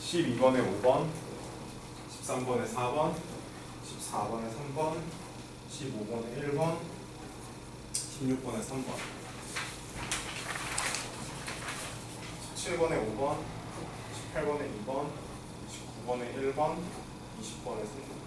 12번에 5번, 13번에 4번, 14번에 3번, 15번에 1번, 16번에 3번, 17번에 5번, 18번에 2번, 19번에 1번, 20번에 3번.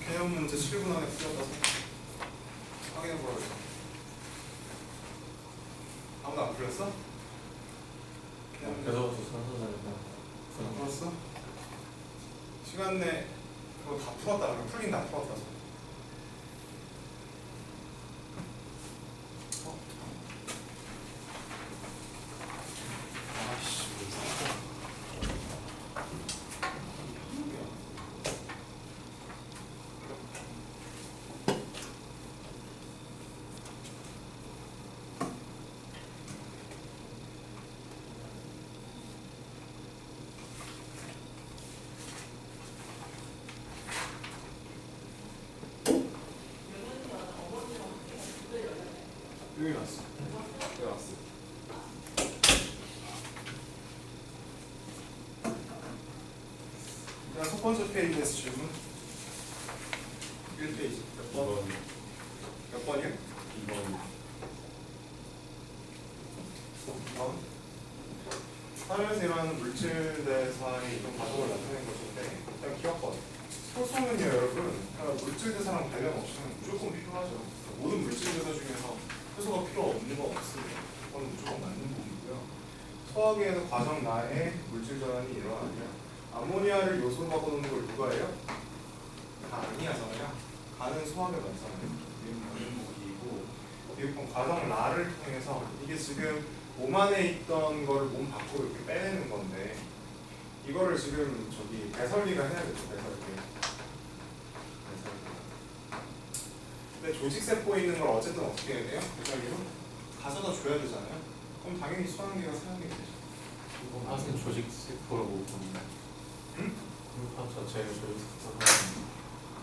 개념 문제 7분 안에 풀렸다고 확인해 보라고 했어. 아무도 안 풀렸어? 그래서 선서자니까 안 풀었어? 시간 내 그거 다 풀었다 그러면 풀긴 다 풀었다. 아이씨 여기 왔어. 여기 왔어. 일단 첫 번째 페이지에서 질문. 1페이지. 몇 번? 몇 번이요? 2번 2번. 살면서 일어나는 물질대사의 이런 과정을 나타내는 것인데 일단 기억권. 소수는요 여러분 물질대사랑 관련 없이는 무조건 필요하죠. 모든 물질대사 중에서 효소가 필요 없는 거 없습니다. 그건 무조건 맞는 부분이고요. 소화기에서 과정 나에 물질 전환이 일어나면 아모니아를 요소로 바꿔놓는 걸 누가 해요? 간이 하잖아요. 간은 소화기가 있잖아요. 이건 무기이고 비흡권 과정 나를 통해서 이게 지금 몸 안에 있던 거를 몸 밖으로 이렇게 빼내는 건데 이거를 지금 저기 배설리가 해야겠죠. 배설리. 근데 조직세포에 있는 걸 어쨌든 어떻게 해야 돼요? 배설리로? 가져다 줘야 되잖아요. 그럼 당연히 소화기가 사용이 되죠. 콩팥은 조직세포라고 보는데 콩팥 자체를 조직세포라고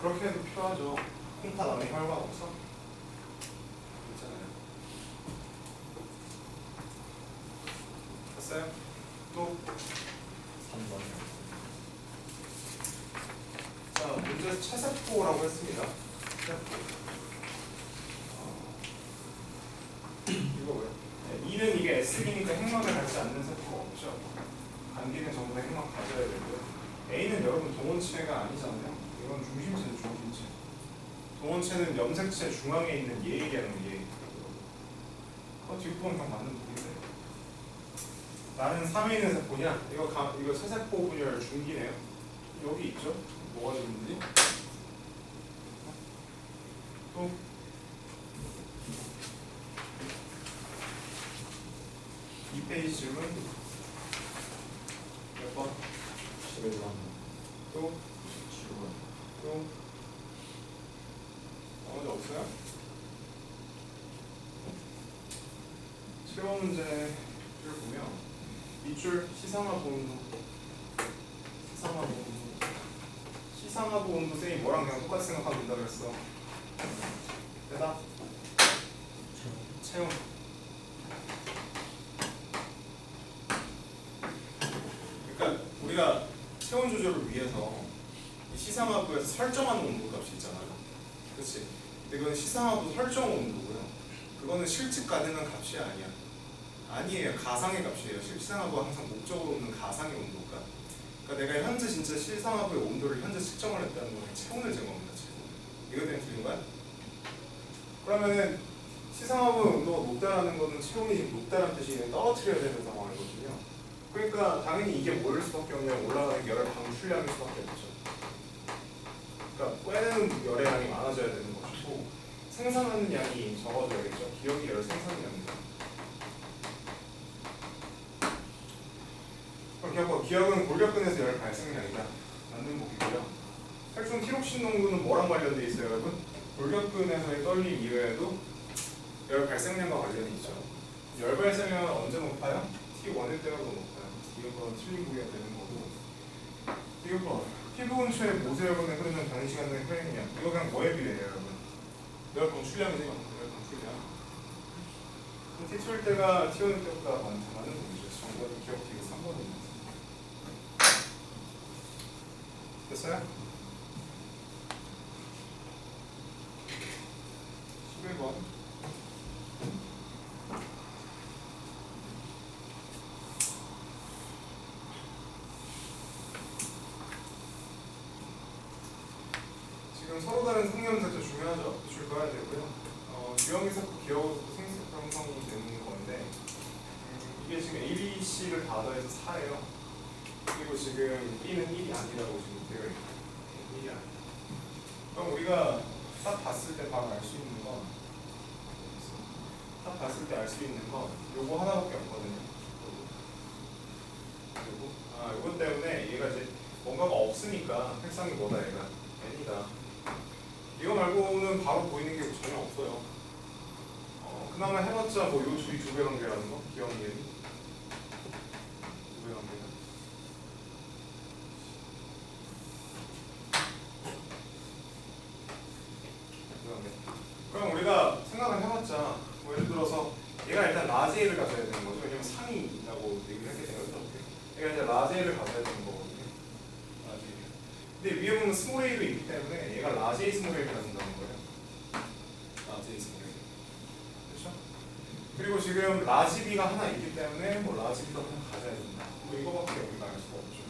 그렇게 해도 필요하죠. 콩팥 안에 혈관 없어? 있잖아요. 됐어요? 또 3번 자, 문제 체세포라고 했습니다. 체세포. 이거 뭐야? E는 이게 S기니까 핵막을 갖지 않는 세포가 없죠. 간기는 전부 다 핵막 가져야 되고요. A는 여러분 동원체가 아니잖아요. 이건 중심체는 중심체. 동원체는 염색체 중앙에 있는 얘기하는 얘기. 뒷부분 경 맞는 부분인데. 나는 3에 있는 세포냐? 이거 세세포 분열 중기네요. 여기 있죠? 뭐가 있는지? 또 2페이지 질문 몇 번? 11번 또? 7번 또? 나머지 없어요? 7번 문제를 보면 밑줄 시상하부 온도 시상하부 온도 쌤이 뭐랑 그냥 똑같이 생각하면 된다 그랬어. 대답 체온 그러니까 우리가 체온 조절을 위해서 시상하부에서 설정하는 온도값이 있잖아요. 그렇지? 근데 그건 시상하부 설정 온도고요. 그거는 실측 가능한 값이 아니야. 아니에요. 가상의 값이에요. 시상하부가 항상 목적으로 오는 가상의 온도값. 그러니까 내가 현재 진짜 시상하부의 온도를 현재 측정을 했다는 건 체온을 제거합니다. 체온. 이거 때문에 틀린 거야? 그러면은 시상하부 온도가 높다라는 거는 체온이 지금 높다는 뜻이 떨어뜨려야 되는 상황이거든요. 그러니까 당연히 이게 뭘 수밖에 없냐면 올라가는 열을 방출량일 수밖에 없죠. 그러니까 꿰내는 열의 양이 많아져야 되는 것이고 생산하는 양이 적어져야겠죠. 기억이 열 생산량이죠. 그럼 기억은 골격근에서 열 발생량이다. 맞는 보기고요. 혈중 티록신 농도는 뭐랑 관련돼 있어요, 여러분? 골격근에서의 떨림 이외에도 열 발생량과 관련이 있죠. 열 발생량은 언제 높아요? T1일 때가 더 높아요. 이건 틀린 보기가 되는 거고. 이건 피부 근처에 모세혈관에 흐르는 가는 시간의 혈액량. 이거 그냥 뭐에 비례해요, 여러분? 뇌활동 출량이죠. 뇌활동 출량. T2일 때가 T1일 때보다 많다는 얘기죠. 정답은 기억 T가 3번입니다. 됐어요? 11번. 지금 서로 다른 상념자체 중요하죠. 줄 봐야 되고요. 유형이 섞고 기억으로 생식 형성이 되는 건데 이게 지금 A, B, C를 다 더해서 4예요. 그리고 지금 B는 1이 아니라고 지금 되어 있고 1이 아니에요. 그럼 우리가 딱 봤을 때 바로 알 수 있는 건 딱 봤을 때 알 수 있는 건 요거 하나밖에 없거든요. 요거 때문에 얘가 이제 뭔가가 없으니까 색상이 뭐다 얘가 N이다. 이거 말고는 바로 보이는 게 전혀 없어요. 그나마 해봤자 뭐 요 주위 두 배 관계라는 거 기억이 두배 관계가. 그럼 우리가 생각을 해봤자 뭐 예를 들어서 얘가 일단 라지에를 가져야 되는 거죠. 왜냐면 3이라고 얘기를 했기 때문에 얘가 이제 라지에를 가져야 되는 거거든요. 라지에. 근데 위에 보면 스몰 a도 있기 때문에 얘가 라지 A 스몰 a를 가진다는 거예요. 라지 A 스몰 A. 그렇죠? 그리고 지금 라지 B가 하나 있기 때문에 뭐 라지 B도 하나 가져야 된다. 뭐 이거밖에 우리가 알 수가 없죠.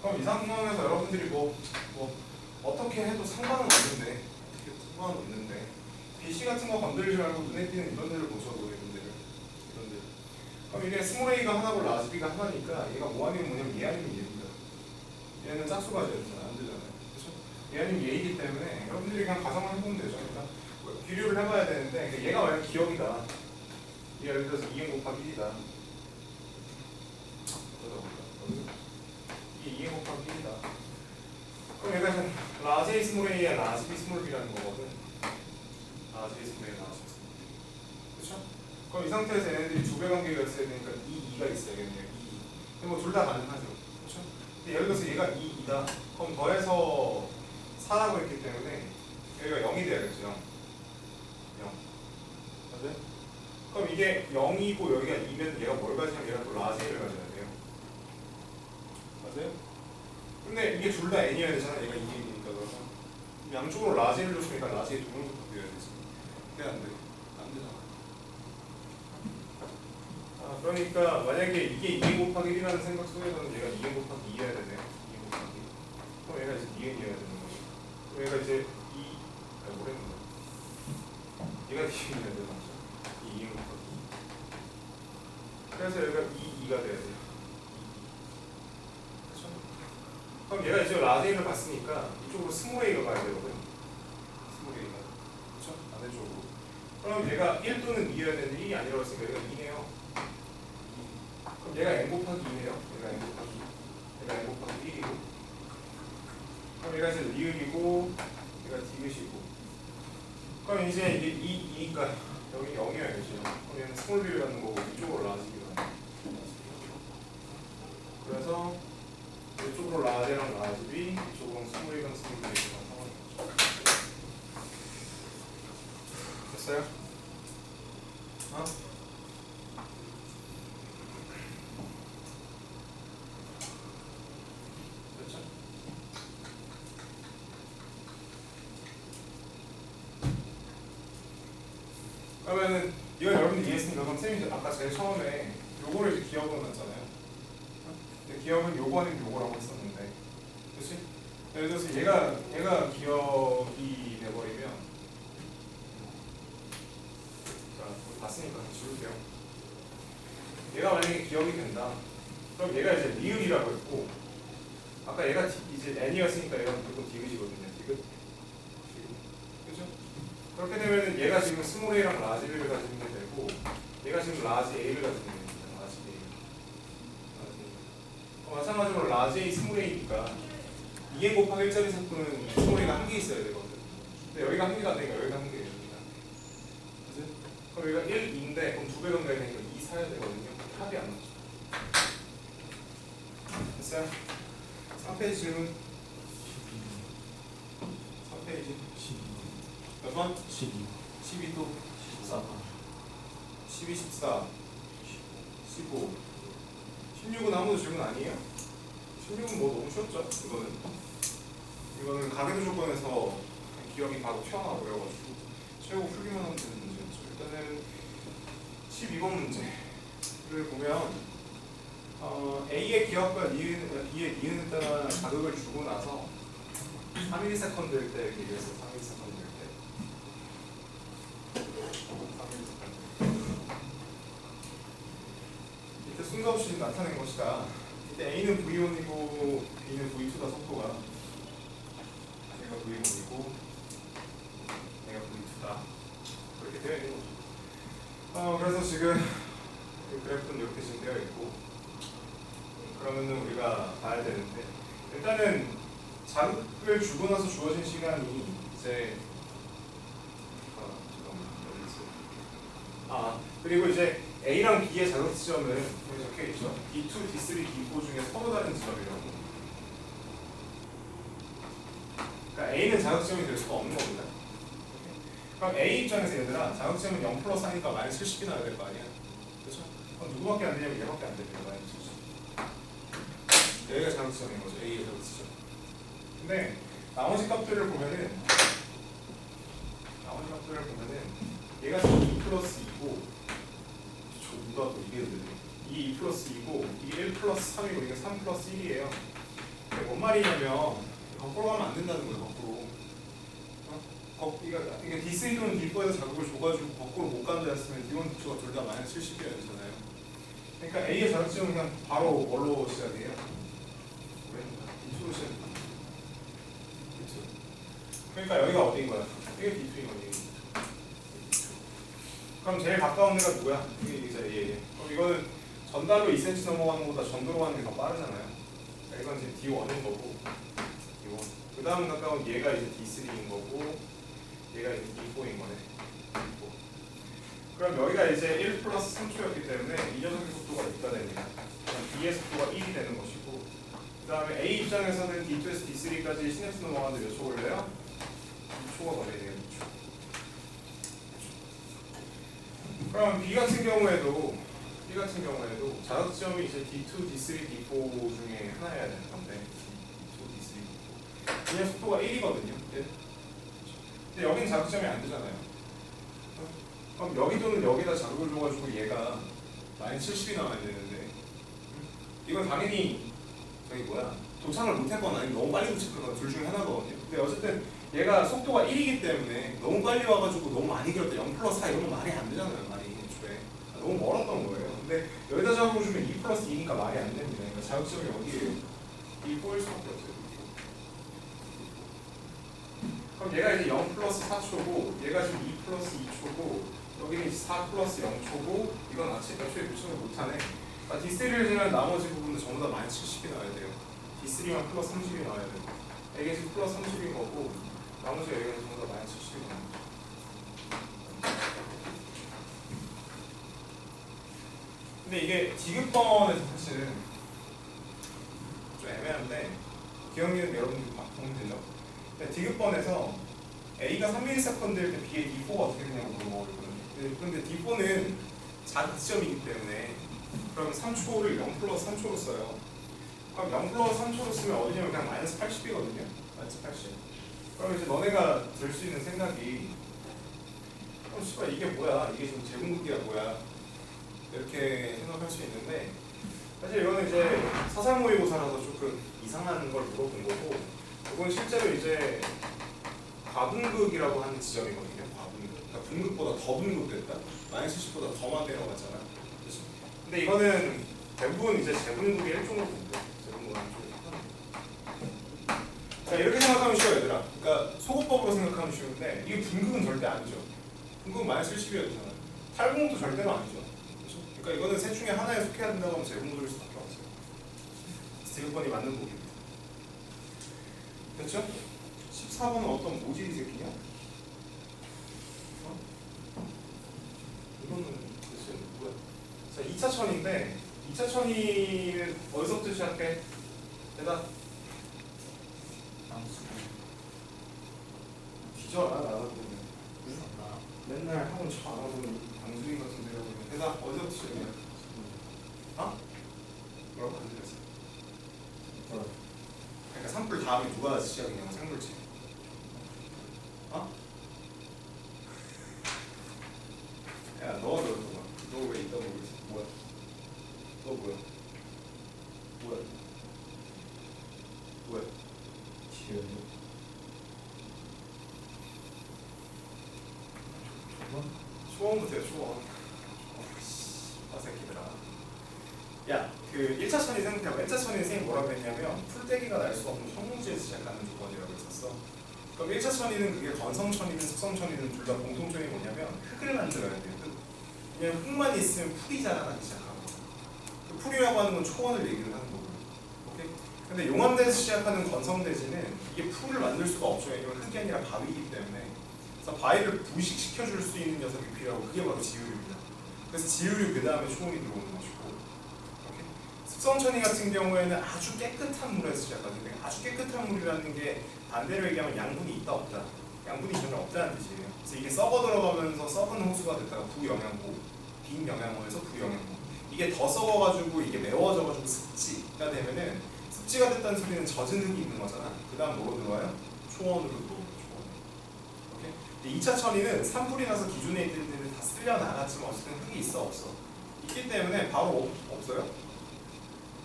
그럼 이 상황에서 여러분들이 뭐 어떻게 해도 상관은 없는데 BC 같은 거 건드리지 말고 눈에 띄는 이런 데를 보셔도 이런 데를. 그럼 이게 스몰 a가 하나고 라지 b가 하나니까 얘가 뭐 아니면 뭐냐면 얘 아니면 얘입니다. 얘는 짝수가 돼야 안 되잖아요. 그렇죠? 얘 아니면 얘이기 때문에 여러분들이 그냥 가정을 해보면 되죠. 그러니까 비교를 해봐야 되는데 그러니까 얘가 만약 기억이다. 얘가 예를 들어서 2n 곱하기 1이다. 이게 2n 곱하기 1이다. 그럼 얘가 지금 라지 A 스몰 A야 라지 B 스몰 B라는 거거든. 라지 A 스몰 A 라지 B 스몰 B. 그렇죠? 그럼 이 상태에서 얘네들이 두 배 관계가 있어야 되니까 2가 있어야겠네요. 2. 근데 뭐 둘 다 가능하죠. 그렇죠? 근데 예를 들어서 얘가 2다. 그럼 더해서 4라고 했기 때문에 여기가 0이 돼야겠죠. 0. 맞아요? 그럼 이게 0이고 여기가 2면 얘가 뭘 가지냐면 얘가 또 라지 A를 가져야 돼요. 맞아요? 근데 이게 둘 다 n이어야 되잖아. 얘가 2n이니까 그러면 양쪽으로 라지를 줬으니까 라지에 두 명부터 비워야 되지. 근데 안 돼. 안 되잖아. 그러니까 만약에 이게 2n 곱하기 1이라는 생각 속에서는 얘가 2n 곱하기 2여야 되네요. 2n 곱하기 2. 그럼 얘가 이제 2n이어야 되는 거죠. 그럼 얘가 이제 2, 뭐랬는데? 얘가 2n이어야 되는 거죠. 2n 곱하기 2. 그래서 얘가 2가 돼야 돼요. 그럼 얘가 이제 라지를 봤으니까 이쪽으로 스몰 a가 가야 되거든. 스몰 a가. 그렇죠? 반대쪽으로. 그럼 얘가 1 또는 2여야 되는데 1이 아니라고 했으니까 얘가 2네요. 그럼 얘가 n 곱하기 2네요. 얘가 n 곱하기 2. 얘가 n 곱하기 1이고. 그럼 얘가 이제 리을이고 얘가 디귿이고. 그럼 이제 이게 2니까 여기 0이어야겠죠. 그럼 얘는 스몰 b를 갖는 거고 이쪽으로 라지를 갖는 거고. 그래서 이쪽으로 라지랑 라지 B, 이쪽으로 스몰이랑 스몰 B랑 상관이 없죠. 됐어요? 됐죠? 그러면은 이건 여러분들 이해했으니까 그럼 쌤이 이제 아까 제일 처음에 요거를 이제 기억으로 놨잖아요. 기억은 요거 아니면 요거라고 했었는데, 그렇지? 예를 들어서 얘가 기억이 돼버리면, 자, 봤으니까 지울게요. 얘가 만약에 기억이 된다. 그럼 얘가 이제 리을이라고 했고, 아까 얘가 이제 n이었으니까 얘가 무조건 디귿이거든요. 디귿. 그렇죠? 그렇게 되면은 얘가 지금 스몰 a랑 라지 b를 가지는 게 되고, 얘가 지금 라지 a를 가지는 게 됩니다. 라지 a. 마찬가지로 라지 A 스몰 A니까 2n 곱하기 1짜리 상품은 스몰 A가 한 개 있어야 되거든. 근데 여기가 한 개가 안 되니까 여기가 한 개예요. 그치? 그럼 여기가 1, 2인데 그럼 두 배 정도야 되니까 2 사야 되거든요. 합이 안 나죠. 됐어요? 3페이지 질문. 페이지 12번. 몇 번? 12. 12도 14번. 12, 14 15 16은 아무도 질문 아니에요? 16은 뭐 너무 쉬웠죠? 이거는 가계도 조건에서 기억이 바로 튀어나와 버려가지고 최고 풀기만 하면 되는 문제였죠. 일단은 12번 문제를 보면 A의 기억과 B의 니은에 따라 자극을 주고 나서 3ms일 때 비교해서 3ms일 때 3ms. 이때 순서 없이 나타낸 것이다. 이때 A는 V1이고 B는 V2다. 속도가 얘가 V1이고 얘가 V2다. 그렇게 되어 있는 거죠. 그래서 지금 이 그래프는 이렇게 지금 되어 있고, 그러면은 우리가 봐야 되는데, 일단은 자극을 주고 나서 주어진 시간이 이제 그리고 이제 A랑 B의 자극 지점은 여기 적혀 있죠. D2, D3, D4 중에 서로 다른 지점이라고. 그러니까 A는 자극 지점이 될 수가 없는 겁니다. 그럼 A 입장에서 얘들아, 자극 지점은 0 플러스 하니까 마이너스 70이 나와야 될 거 아니야. 그렇죠? 그럼 누구밖에 안 되냐면 얘밖에 안 됩니다. 마이너스 70. 여기가 자극 지점인 거죠. A의 자극 지점. 근데 나머지 값들을 보면은 얘가 지금 2 플러스 2고, 누가 또 이게 이 2 플러스 2고 이게 1 플러스 3이고 이게 3 플러스 1이에요. 뭔 말이냐면 거꾸로 가면 안 된다는 거예요. 이게 D3 또는 D4에서 자극을 줘가지고 거꾸로 못 간다 했으면 D1, D2가 둘 다 마이너스 70이어야 되잖아요. 그러니까 A의 자극점은 그냥 바로 뭘로 시작해요? D2로 시작해요. 그렇죠? 그러니까 여기가 어디인 거야? 이게 D2인 거지. 그럼 제일 가까운 데가 누구야? 이게 얘. 그럼 이거는 전달로 2cm 넘어가는 것보다 전도로 가는 게 더 빠르잖아요. 이건 이제 D1인 거고, D1. 그 다음 가까운 얘가 이제 D3인 거고, 얘가 이제 D4인 거네. D4. 그럼 여기가 이제 1 플러스 3초였기 때문에 이 녀석의 속도가 6가 됩니다. 그럼 B의 속도가 1이 되는 것이고, 그 다음에 A 입장에서는 D2에서 D3까지 시냅스 넘어가는데 몇 초 걸려요? 2초가 걸려야 돼요. 2초. 그럼 B 같은 경우에도 자극점이 이제 D2, D3, D4 중에 하나여야 되는 건데, D2, D3, D4. 그냥 속도가 1이거든요. 근데 여긴 자극점이 안 되잖아요. 그럼 여기도는 여기다 자극을 줘가지고 얘가 마이너스 70이 나와야 되는데, 이건 당연히 도착을 못했거나 아니면 너무 빨리 도착하거나 둘 중에 하나거든요. 근데 어쨌든 얘가 속도가 1이기 때문에 너무 빨리 와가지고 너무 많이 길었다 0 플러스 4 이러면 말이 안 되잖아요. 말이 애초에 너무 멀었던 거예요. 근데 여기다 자극을 주면 2 플러스 2니까 말이 안 됩니다. 그러니까 자극점이 어디예요? 이 4일 수밖에 없어요. 그럼 얘가 이제 0 플러스 4초고 얘가 지금 2 플러스 2초고 여기는 4 플러스 0초고 이건 아침 애초에 도착을 못하네. D3를 지나면 나머지 부분도 전부 다 마이너스 70이 나와야 돼요. D3만 플러스 30이 나와야 돼요. 이게 지금 플러스 30인 거고 나머지 여기는 전부 다 마이너스 70이 나와요. 근데 이게 디귿번에서 사실은 좀 애매한데 기억력은 여러분들이 보면 되죠? 디귿번에서 A가 3ms일 때 B의 D4가 어떻게 되냐고 물어보거든요. 근데 D4는 자극점이기 때문에 그럼 3초를 0 플러스 3초로 써요. 그럼 0 플러스 3초로 쓰면 어디냐면 그냥 마이너스 80이거든요. 마이너스 80. 그럼 이제 너네가 들 수 있는 생각이 씨발 이게 뭐야? 이게 지금 제곱극이야 뭐야? 이렇게 생각할 수 있는데 사실 이거는 이제 사상 모의고사라서 조금 이상한 걸 물어본 거고 이건 실제로 이제 과분극이라고 하는 지점이거든요. 과분극. 그러니까 분극보다 더 분극됐다. 마이너스 70보다 더만 내려갔잖아. 그렇죠? 근데 이거는 대부분 이제 제분극의 일종으로 본대요. 제분극의 일종으로. 자 이렇게 생각하면 쉬워요, 얘들아. 그러니까 소거법으로 생각하면 쉬운데 이게 분극은 절대 아니죠. 분극은 마이너스 70이어야 되잖아요. 탈분극도 절대로 아니죠. 그렇죠? 그러니까 이거는 셋 중에 하나에 속해야 된다고 하면 제분극일 수밖에 없어요. 디귿번이 맞는 곡입니다. 됐죠? 14번은 어떤 모질이 새끼냐? 이거는 도대체 뭐야? 자, 2차천인데 2차천이 어디서부터 시작해? 대답. 기절 안 하다 보면 맨날 학원 쳐 안 하고 강수인 같은 데라고 대답 어디서부터 시작이야? 어? 뭐라고 안 들렸어? 그러니까 산불 다음에 누가 시작이냐고 생물질. 어? 야 너 왜 있다 보고 있어? 뭐야? 너 뭐야? 뭐야? 뭐야? 지금 초원부터 해 초원. 새끼들아. 야, 그 1차 천이 생각해봐. 1차 천이 선생님이 뭐라고 했냐면 풀떼기가 날 수 없는 형무지에서 시작하는 조건이라고 했었어. 그럼 1차 천이는 그게 건성천이든 습성천이든 둘 다 공통점이 뭐냐면 흙을 만들어야 돼. 흙. 왜냐면 흙만 있으면 풀이 자라나기 시작하고 그 풀이라고 하는 건 초원을 얘기를 하는 거고요. 오케이? 근데 용암대에서 시작하는 건성대지는 이게 풀을 만들 수가 없죠. 왜냐면 흙이 아니라 바위이기 때문에. 그래서 바위를 부식시켜줄 수 있는 녀석이 필요하고 그게 바로 지유류입니다. 그래서 지유류 그 다음에 초원이 들어오는 것이고. 오케이? 습성천이 같은 경우에는 아주 깨끗한 물에서 시작하는데 아주 깨끗한 물이라는 게 반대로 얘기하면 양분이 있다 없다. 양분이 전혀 없다는 뜻이에요. 그래서 이게 썩어 들어가면서 썩은 호수가 됐다가 부영양호, 빈영양호에서 부영양호. 이게 더 썩어가지고 이게 매워져가지고 습지가 되면은 습지가 됐다는 소리는 젖은 흙이 있는 거잖아. 그 다음 뭐로 들어와요? 초원으로 들어오는 초원. 오케이? 2차 천이는 산불이 나서 기존에 있던 데는 다 쓸려 나갔지만 어쨌든 흙이 있어 없어? 있기 때문에 바로 없어요?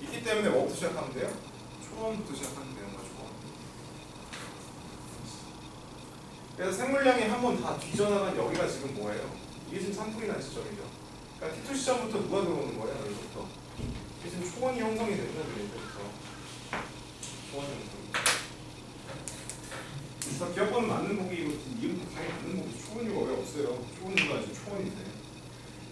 있기 때문에 뭐부터 시작하면 돼요? 초원부터 시작하면 되는 거죠. 그래서 생물량이 한 번 다 뒤져나간 여기가 지금 뭐예요? 이게 지금 산불이 난 시점이죠. 그러니까 T2 시점부터 누가 들어오는 거예요? 여기부터. 이게 지금 초원이 형성이 되는 거죠. 이제부터. 초원이 형성. 그래서 기억번호 맞는 곡이고 이음도 당연히 맞는 곡이 초원유가 왜 없어요? 초원유가 지금 초원인데.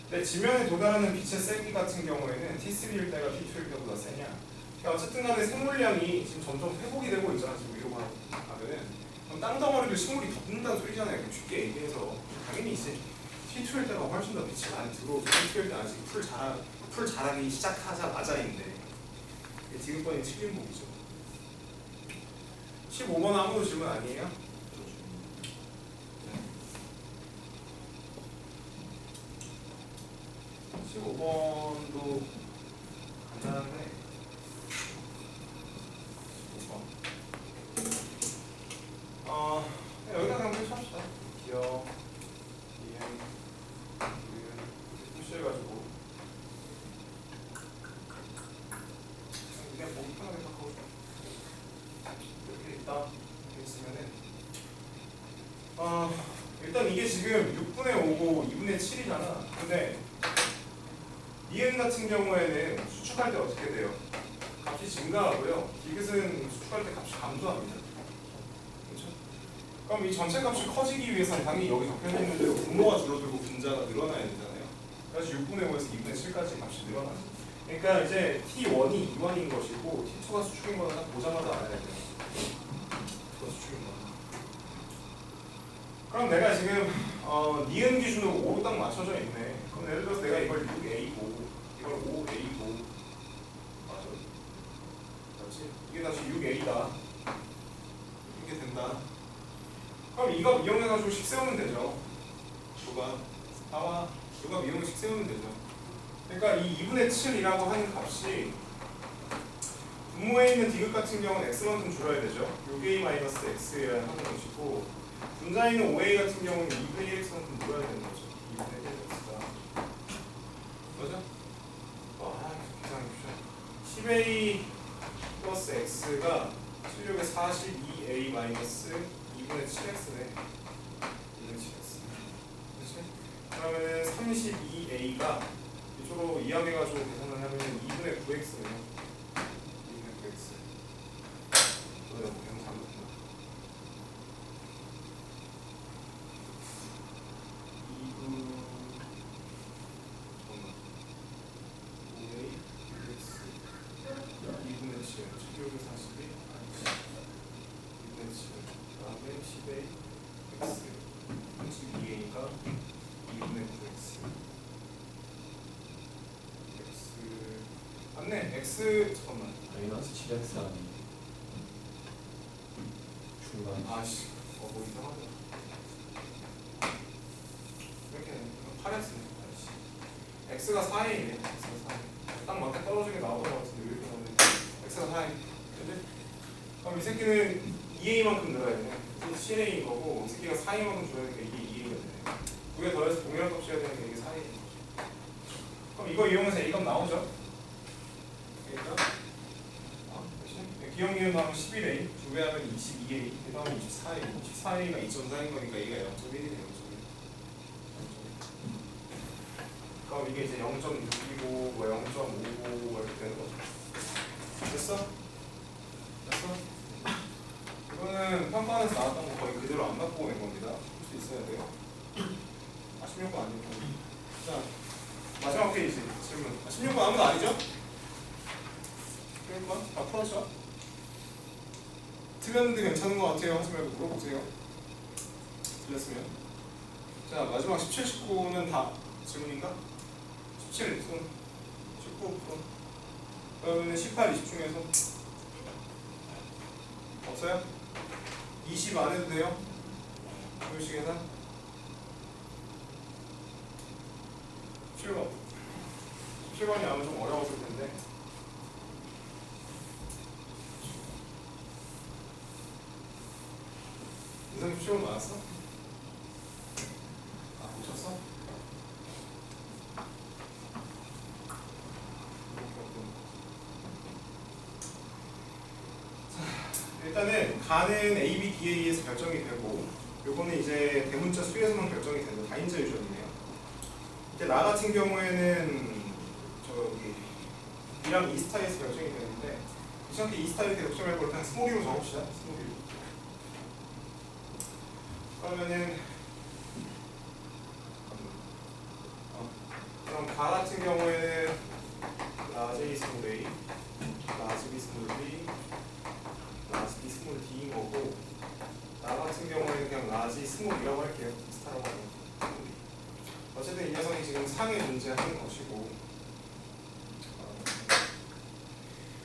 근데 지면에 도달하는 빛의 세기 같은 경우에는 T3일 때가 T2일 때보다 세냐? 그러니까 어쨌든 간에 생물량이 지금 점점 회복이 되고 있잖아. 지금 위로 가면은. 그럼 땅덩어리를 식물이 덮는다는 소리잖아요. 쉽게 얘기해서 당연히 이제 T2일 때가 훨씬 더 빛이 많이 들어오고 T2일 때 아직 풀 자라기 시작하자마자인데 이게 지금번이 7인복이죠. 15번 아무도 질문 아니에요? 15번도 간단한데 15번 여기다 그냥 표시합시다. 기억, 이행, 표시해가지고 그냥 보기 편하게 딱 하고 이렇게 있다 이렇게 있으면은 일단 이게 지금 6분의 5고 2분의 7이잖아. 근데 이행 같은 경우에는 수축할 때 어떻게 돼요? 값이 증가하고요. 디귿은 수축할 때 값이 감소합니다. 그렇죠? 그럼 이 전체 값이 커지기 위해서는 당연히 여기 적혀있는 대로 분모가 줄어들고 분자가 늘어나야 되잖아요. 그래서 6분의 5에서 2분의 7까지 값이 늘어나죠. 그러니까 이제 T1이 2원인 것이고 T2가 수축인 거는 딱 보자마자 알아야 돼요. T가 수축인 거는. 그럼 내가 지금 니은 기준으로 5로 딱 맞춰져 있네. 그럼 예를 들어서 내가 이걸 6A고 이걸 5A고 맞아? 그렇지? 이게 다시 6A다. 이렇게 된다. 그럼 이거 이용해가지고 식 세우면 되죠. 누가 이용해서 식 세우면 되죠. 그러니까 이 2분의 7이라고 하는 값이 분모에 있는 디귿 같은 경우는 x만큼 줄여야 되죠. 6a-x라는 하는 것이고 분자에 있는 5a 같은 경우는 2분의 1x만큼 늘어야 되는 거죠. 2분의 1x가 맞아? 계산해 주셔. 10a 플러스 x가 16의 42a 마이너스 2분의 7x네. 2분의 7x. 그렇지? 그러면 32a가 이쪽으로 이항해가지고 계산을 하면 2분의 9x네요. 2분의 9x. 너네가 뭐 계산 잘못했나? 2분 5a x 2분의 7 7의 42 2분의 7 그다음에 10a x 32a니까 2분의 9x 맞네. x 잠깐만. 마이너스 7x 아니 중간 아씨, 뭐 이상하다. 8x네. x가 4a이네. x가 4a. 딱 맞게 떨어지게 나오는 것 같은데 왜 이렇게 나오네. x가 4a. 그지? 그럼 이 새끼는 2a만큼 늘어야 되네. 7a인 거고 이 새끼가 4a만큼 줘야 되니까 이게 2a가 되네. 두개 더해서 동일한 값이 해야 되니까 이게 4a인 거지. 그럼 이거 이용해서 a값 나오죠? 그러니까 기억니은 하면 11a, 2배 하면 22a, 그 다음에 24a. 24a가 2.4인 거니까 얘가 0.1이네요. 0.1. 그럼 이게 이제 0.6이고 뭐 0.5고 뭐 이렇게 되는 거죠. 됐어? 됐어? 이거는 평가원에서 나왔던 거 거의 그대로 안 갖고 오는 겁니다. 볼 수 있어야 돼요. 아 16번 아니고. 자 마지막 페이지 질문. 16번 아무도 아니죠? 16번 다 풀었죠? 틀렸는데 괜찮은 것 같아요. 하지 말고 물어보세요. 틀렸으면. 자 마지막 17, 19는 다 질문인가? 17 손, 19 손. 그러면 18, 20 중에서 없어요? 20 안 해도 돼요? 조율식 계산? 17번. 17번이 아마 좀 어려웠을 텐데. 인상 17번 맞았어? 아, 미쳤어? 일단은 가는 A, B, DA에서 결정이 되고 요거는 이제 대문자 수에서만 결정이 되는 다인자 유전이네요. 이제 나 같은 경우에는 저기 B랑 E 스타일에서 결정이 되는데 귀찮게 E 스타일에 결정할 걸 그냥 스몰 E로 적읍시다. 스몰 E로. 그러면은 그럼 가 같은 경우에는 라지 A 스몰 A, 라지 B 스몰 B, 라지 B 스몰 D인 거고 나 같은 경우에는 그냥 라지 스몰이라고 할게요. 스타라고 하면 어쨌든 이 녀석이 지금 상에 존재하는 것이고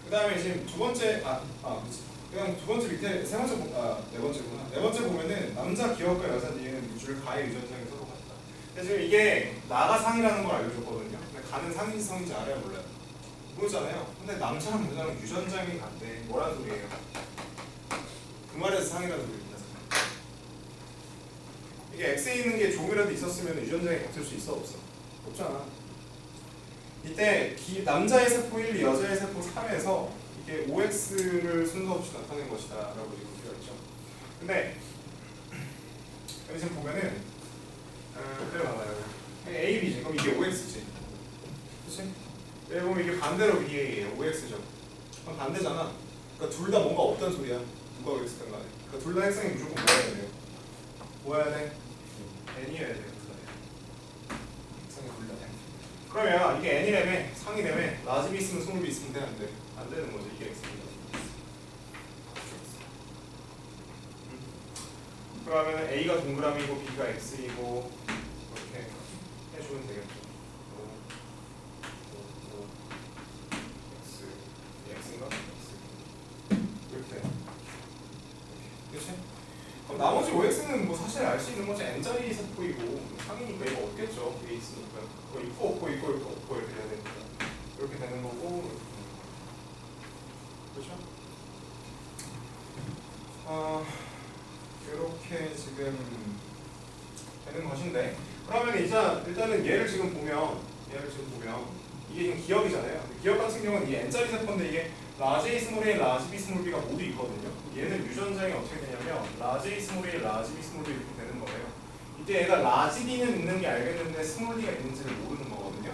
그 다음에 지금 두 번째 그렇지. 그냥 두 번째 밑에 세 번째 네 번째구나. 네 번째 보면은 남자 기억과 여자 뒤에는 줄 가의 유전상이 서로 같다. 근데 지금 이게 나가 상이라는 걸 알려줬거든요. 근데 가는 상인지 성인지 알아야 몰라요. 모르잖아요. 근데 남자랑 여자랑 유전장이 같대. 뭐란 소리예요? 그 말에서 상이라는 소리입니다. 이게 X에 있는 게 조금이라도 있었으면 유전장이 같을 수 있어 없어? 없잖아. 이때 남자의 세포 1, 여자의 세포 3에서 이게 OX를 순서 없이 나타낸 것이다 라고 지금 되어 있죠. 근데 여기 지금 보면은 그대로 나와요. A, B지. 그럼 이게 OX지. 그치? 여기 보면 이게 반대로 BA예요. OX죠. 그럼 반대잖아. 그러니까 둘 다 뭔가 없단 소리야. 누가 OX든 간에. 그러니까 둘 다 핵성이 무조건 뭐여야 돼요? 뭐여야 돼? N이어야 돼요. 핵성이 둘 다 N. 그러면 이게 N이라며 상이라며 라지 B 있으면 스몰 B 있으면 되는데 안 되는 거죠. 이게 X입니다. 그러면 A가 동그라미고 B가 X이고 이렇게 해주면 되겠죠. X, X인가? X 이렇게 그렇지? 그럼 나머지 OX는 뭐 사실 알 수 있는 거지. N자리 세포이고 상이니까 이거 없겠죠. 위에 있으니까 그거 있고 없고 있고 있고 없고 이렇게 돼야 되니까 이렇게 되는 거고 그렇죠? 이렇게 지금 되는 것인데 그러면 일단은 얘를 지금 보면 이게 지금 기억이잖아요. 기억 같은 경우는 이 N자리 세포인데 이게 라지 A 스몰 A, 라지 B 스몰 B가 모두 있거든요. 얘는 유전장이 어떻게 되냐면 라지 A 스몰 A, 라지 B 스몰 B 이렇게 되는 거예요. 이때 얘가 라지 B는 있는 게 알겠는데 스몰 B가 있는지를 모르는 거거든요.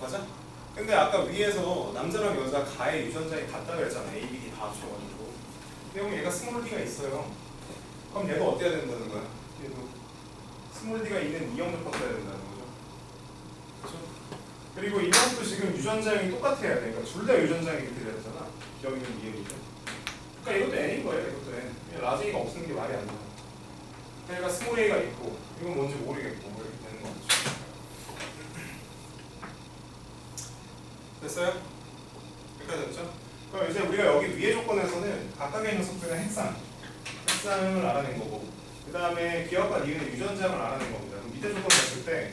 맞아? 근데 아까 위에서 남자랑 여자 가의 유전장이 같다고 했잖아. A, B, D 다 합쳐가지고. 근데 얘가 스몰 D가 있어요. 그럼 얘도 어때야 된다는 거야? 얘도 스몰 D가 있는 이형을 바꿔야 된다는 거죠. 그렇죠? 그리고 이것도 지금 유전장이 똑같아야 돼. 그러니까 둘 다 유전장이 이렇게 돼야 되잖아. 여기는 이형이죠. 그러니까 이것도 N인 거예요. 이것도 N. 라지가 없는 게 말이 안 나. 그러니까 스몰 A가 있고 이건 뭔지 모르겠고 뭐 이렇게 되는 거죠. 됐어요? 여기까지 됐죠? 그럼 이제 우리가 여기 위의 조건에서는 각각의 녀석들의 핵상을 알아낸 거고 그 다음에 기억과 니은의 유전자를 알아낸 겁니다. 그럼 밑에 조건 봤을 때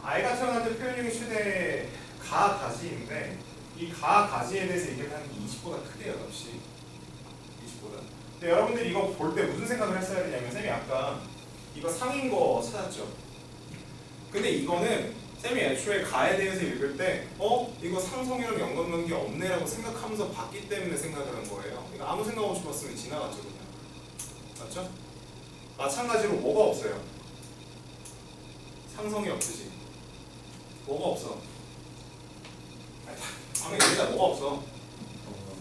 아이가 태어날 때 표현형이 최대 가, 가지인데 이 가, 가지에 대해서 얘기하는 게 20보다 크대요, 값이. 20보다. 근데 여러분들이 이거 볼 때 무슨 생각을 했어야 되냐면 쌤이 아까 이거 상인 거 찾았죠? 근데 이거는 쌤이 애초에 가에 대해서 읽을 때 이거 상성이랑 연관관계 없네라고 생각하면서 봤기 때문에 생각을 한 거예요. 그러니까 아무 생각 없이 봤으면 지나갔죠, 그냥. 맞죠? 마찬가지로 뭐가 없어요? 상성이 없듯이. 뭐가 없어? 방에 얘기다 뭐가 없어?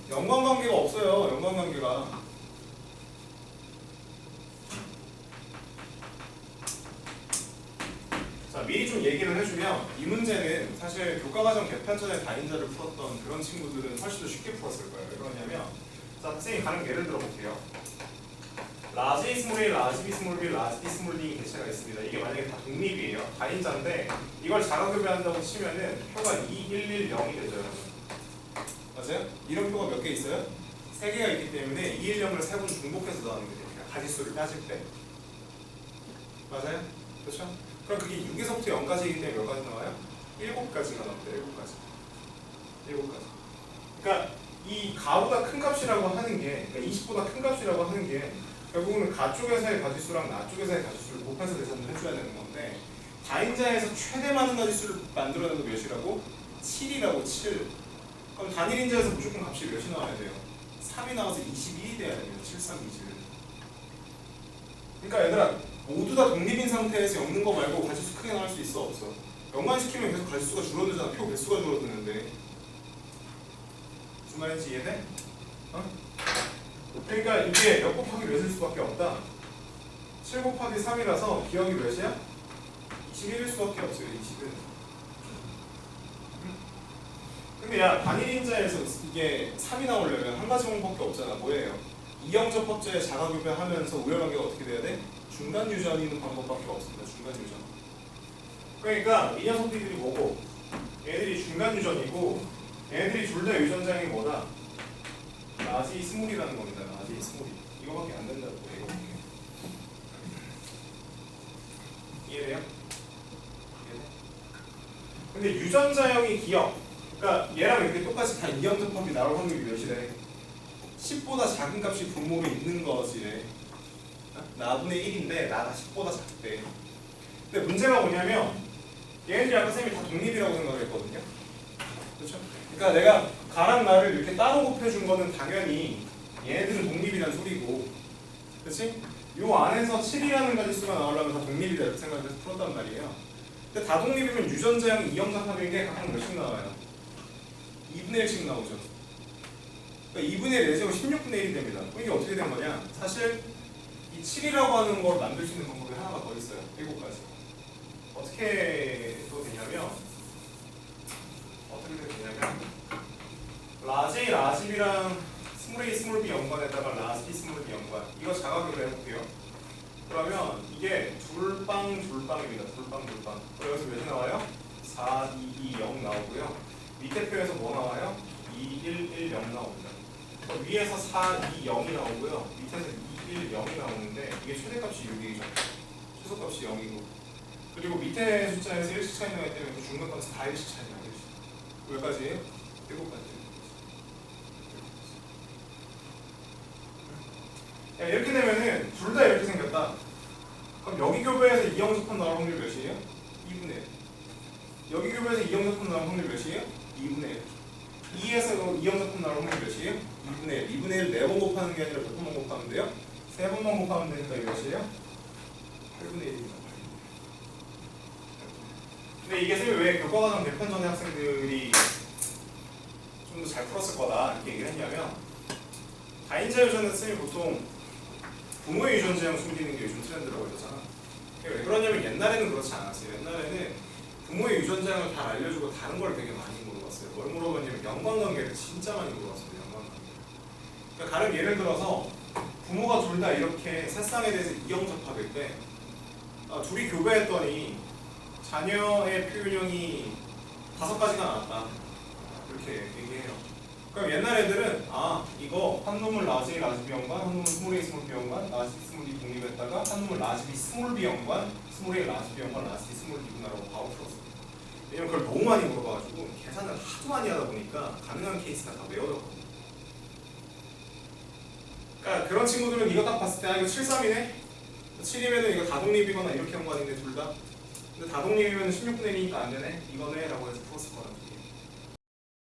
연관관계가 없어요. 연관관계가. 자, 미리 좀 얘기를 해주면 이 문제는 사실 교과과정 개편 전에 다인자를 풀었던 그런 친구들은 훨씬 더 쉽게 풀었을 거예요. 왜 그러냐면 자, 선생님이 가령 예를 들어볼게요. 라지 A 스몰 A, 라지 B 스몰 B, 라지 D 스몰 D 개체가 있습니다. 이게 만약에 다 독립이에요. 다인자인데 이걸 자가급여한다고 치면은 표가 2, 1, 1, 0이 되죠, 여러분. 맞아요? 이런 표가 몇 개 있어요? 3개가 있기 때문에 2, 1, 0을 3번 중복해서 나오는 게 됩니다. 가지수를 따질 때. 맞아요? 그렇죠? 그럼 그게 6에서부터 0까지이기 때문에 몇 가지 나와요? 7가지가 나옵니다. 7가지. 7가지. 그러니까 이 가보다 큰 값이라고 하는 게, 그러니까 20보다 큰 값이라고 하는 게 결국은 가 쪽에서의 가지수랑 나 쪽에서의 가지수를 곱해서 계산을 해줘야 되는 건데 다인자에서 최대 많은 가지수를 만들어내는 거 몇이라고? 7이라고 7. 그럼 단일인자에서 무조건 값이 몇이 나와야 돼요? 3이 나와서 22이 돼야 됩니다. 7, 3, 2, 7. 그러니까 얘들아 모두 다 독립인 상태에서 엮는 거 말고 가지수 크게 나올 수 있어? 없어? 연관시키면 계속 가지수가 줄어들잖아. 표 개수가 줄어드는데 무슨 말인지 이해돼? 그러니까 이게 몇 곱하기 몇일 수밖에 없다. 7 곱하기 3이라서 기억이 몇이야? 21일 수밖에 없어요. 20은. 근데 야 단일인자에서 이게 3이 나오려면 한 가지 방법밖에 없잖아. 뭐예요? 이형접합자에 자가급여하면서 우열관계가 어떻게 돼야 돼? 중간 유전이 있는 방법밖에 없습니다. 중간 유전. 그러니까 이 녀석들이 뭐고? 얘들이 중간 유전이고 얘들이 둘 다 유전자형이 뭐다? 라지 스몰이라는 겁니다. 라지 스몰이. 이거밖에 안 된다고 이거밖에. 이해돼요? 이해돼? 근데 유전자형이 기억. 그러니까 얘랑 이렇게 똑같이 다 이형접합이 나올 확률이 몇이래? 10보다 작은 값이 분모로 있는 거지래. 나분의 1인데 나가 10보다 작대. 근데 문제가 뭐냐면 얘네들이 아까 쌤이 다 독립이라고 생각했거든요. 그렇죠? 그러니까 내가 가랑 나를 이렇게 따로 곱해준 거는 당연히 얘네들은 독립이란 소리고, 그렇지? 요 안에서 7이라는 가지수가 나오려면 다 독립이다 이렇게 생각해서 풀었단 말이에요. 근데 다 독립이면 유전자형 이형접합인 게 각각 몇씩 나와요? 2분의 1씩 나오죠. 그러니까 2분의 1 내지고 16분의 1이 됩니다. 이게 어떻게 된 거냐? 사실 이 7이라고 하는 걸 만들 수 있는 방법이 하나가 더 있어요. 7가지. 어떻게 되냐면 라지, 라지비랑 스몰 A, 스몰 B 연관에다가 라지, 스몰 B 연관. 이거 자가급여 해볼게요. 그러면 이게 둘빵입니다. 둘빵. 그럼 여기서 몇이 나와요? 4, 2, 2, 0 나오고요. 밑에 표에서 뭐 나와요? 2, 1, 1, 0 나옵니다. 위에서 4, 2, 0이 나오고요. 밑에서 2, 1, 0이 나오는데 이게 최대값이 6이죠. 최소값이 0이고. 그리고 밑에 숫자에서 1씩 차이 나기 때문에 그 중간값이 다 1씩 차이 나요. 몇 가지예요? 7가지. 야, 이렇게 되면은 둘 다 이렇게 생겼다. 그럼 여기 교배에서 이형접합 나올 확률 몇이에요? 2분의 1. 여기 교배에서 이형접합 나올 확률 몇이에요? 2분의 1. 2에서 이형접합 나올 확률 몇이에요? 2분의 1. 2분의 1 4번 곱하는 게 아니라 몇 번만 곱하면 돼요? 3번만 곱하면 되니까 이게 몇이에요? 8분의 1입니다. 근데 이게 쌤이 왜 교과과정 개편 전에 학생들이 좀 더 잘 풀었을 거다 이렇게 얘기를 했냐면 다인자 유전은 쌤이 보통 부모의 유전자형 숨기는 게 요즘 트렌드라고 그러잖아. 왜 그러냐면 옛날에는 그렇지 않았어요. 옛날에는 부모의 유전자형을 다 알려주고 다른 걸 되게 많이 물어봤어요. 뭘 물어봤냐면 연관관계를 진짜 많이 물어봤어요. 연관관계. 그러니까 가령 예를 들어서 부모가 둘 다 이렇게 세상에 대해서 이형접합일 때 둘이 교배했더니 자녀의 표현형이 5가지가 나왔다. 이렇게 얘기해요. 그럼 옛날 애들은 이거 한 놈은 라지 라지 비연관, 한 놈은 스몰 A 스몰 비연관, 라지 스몰 D 독립했다가 한 놈은 라지 B 스몰 비연관, 스몰 A 라지 비연관, 라지 D 스몰 D구나라고 바로 풀었어요. 왜냐면 그걸 너무 많이 물어봐가지고 계산을 하도 많이 하다 보니까 가능한 케이스가 다 외워졌거든요. 그러니까 그런 친구들은 이거 딱 봤을 때 아 이거 73이네? 7이면은 이거 다독립이거나 이렇게 한 거 아닌데 둘 다? 근데 다독립이면 16분의 1이니까 안 되네? 이거네? 라고 해서 풀었을 거란 얘기예요.